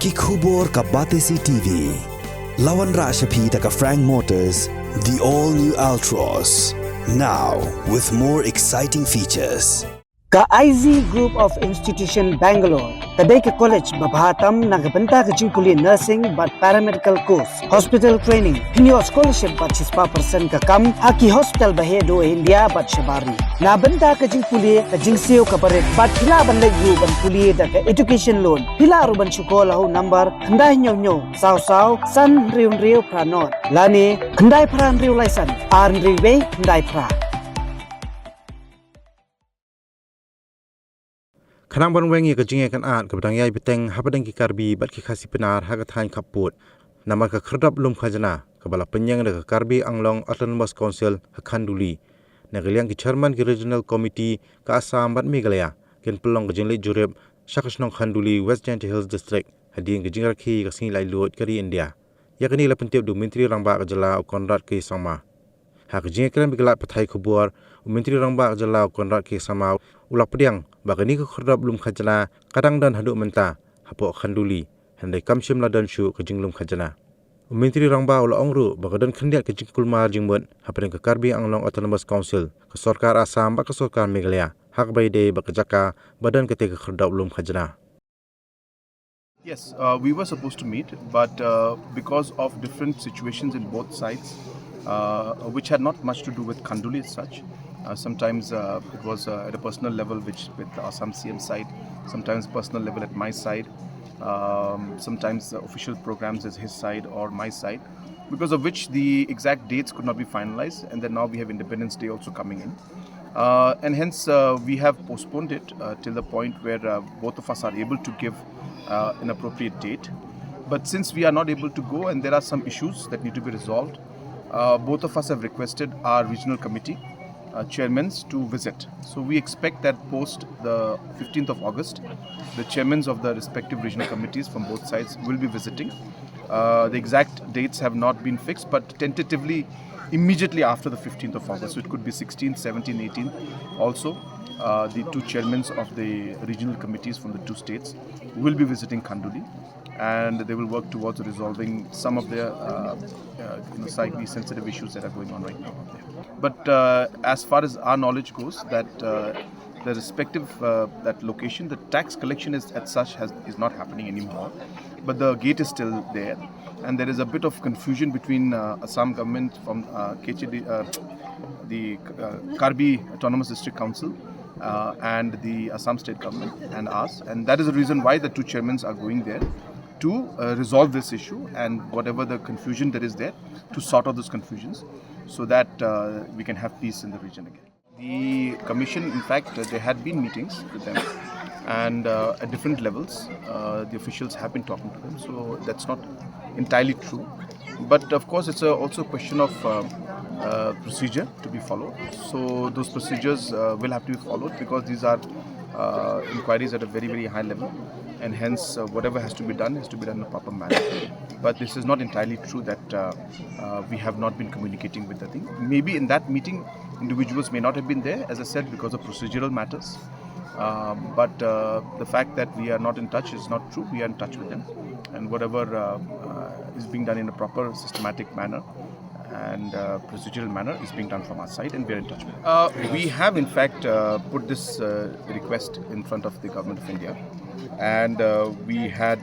Kikubor ka Batesi TV. Lawan Rashapi taka Frank Motors, the all-new Altros. Now, with more exciting features. Ka IZ Group of Institution Bangalore, kadai ka college babhatam nagabanta ka jingkuli nursing but paramedical course, hospital training, pinyo scholarship but 6% ka kam, haki hospital bahedo India but shabari. Nabanta ka jingkuli ka jingsiyo ka barit but pila banlay yu ban kuli da ka education loan, pila ruban syukola ho number, kandai nyo saw san riu pranot, lani kandai pran riu laisan, arn riu kandai pra. Kanang banwengi ka jinge kan at kabdang yai beteng hapadang ki karbi bat ki khasi penar ha ka thain khaput nama ka khrdap lum khajana kabala penyang da ka karbi anglong autonomous council hakhanduli nagaliang ki chairman ki regional committee ka Assam bat Meghalaya ken pelong ka jingle Jurip shakasnong khanduli West Gentle Hills district Hadien ki Jingrakhe ka Sngilaitluid kari India yakni la pentep du menteri rangba ka jala konrat ki sama ha ka jinge kan bigalat pathai khubur menteri rangba ka jala konrat ki sama ulak pediang bagani ka khrdap lum khajana kadang dan haduk menta hapo khanduli handai kamshim ladan shu ka jinglum khajana menteri rangba ula ongru bagadan khandiat ka jingkulmar jingmut hapen ka karbi anglong autonomous council ka sarkar Assam ba ka sarkar Meghalaya hak bai de ba ka jaka badan ka te ka khrdap lum khajana. Yes, we were supposed to meet, but because of different situations in both sides, which had not much to do with Khanduli as such. Sometimes it was at a personal level, which with the Assam CM side, sometimes personal level at my side, sometimes official programs is his side or my side, because of which the exact dates could not be finalized, and then now we have Independence Day also coming in. And hence we have postponed it till the point where both of us are able to give an appropriate date. But since we are not able to go and there are some issues that need to be resolved, both of us have requested our regional committee chairmen to visit. So we expect that post the 15th of August, the chairmen of the respective regional committees from both sides will be visiting. The exact dates have not been fixed, but tentatively immediately after the 15th of August, so it could be 16th, 17th, 18th. Also, the two chairmen of the regional committees from the two states will be visiting Khanduli, and they will work towards resolving some of their slightly sensitive issues that are going on right now. But as far as our knowledge goes, that the respective that location, the tax collection is as such is not happening anymore, but the gate is still there, and there is a bit of confusion between Assam government from the Karbi Autonomous District Council and the Assam state government and us, and that is the reason why the two chairmen are going there to resolve this issue and whatever the confusion that is there, to sort out those confusions so that we can have peace in the region again. The commission, in fact, there had been meetings with them, and at different levels, the officials have been talking to them, so that's not entirely true. But of course, it's also a question of procedure to be followed. So those procedures will have to be followed, because these are inquiries at a very, very high level, and hence whatever has to be done in a proper manner. But this is not entirely true that we have not been communicating with the thing. Maybe in that meeting, individuals may not have been there, as I said, because of procedural matters. But the fact that we are not in touch is not true. We are in touch with them, and whatever is being done in a proper, systematic manner and procedural manner is being done from our side, and we are in touch with them. We have in fact put this request in front of the Government of India, and we had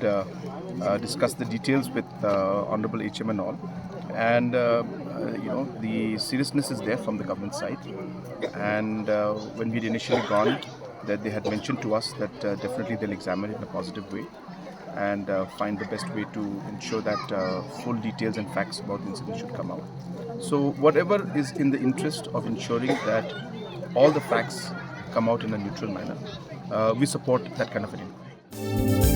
discussed the details with Honorable HM and all, and the seriousness is there from the government side, and when we had initially gone, that they had mentioned to us that definitely they'll examine it in a positive way and find the best way to ensure that full details and facts about the incident should come out. So whatever is in the interest of ensuring that all the facts come out in a neutral manner, we support that kind of an inquiry.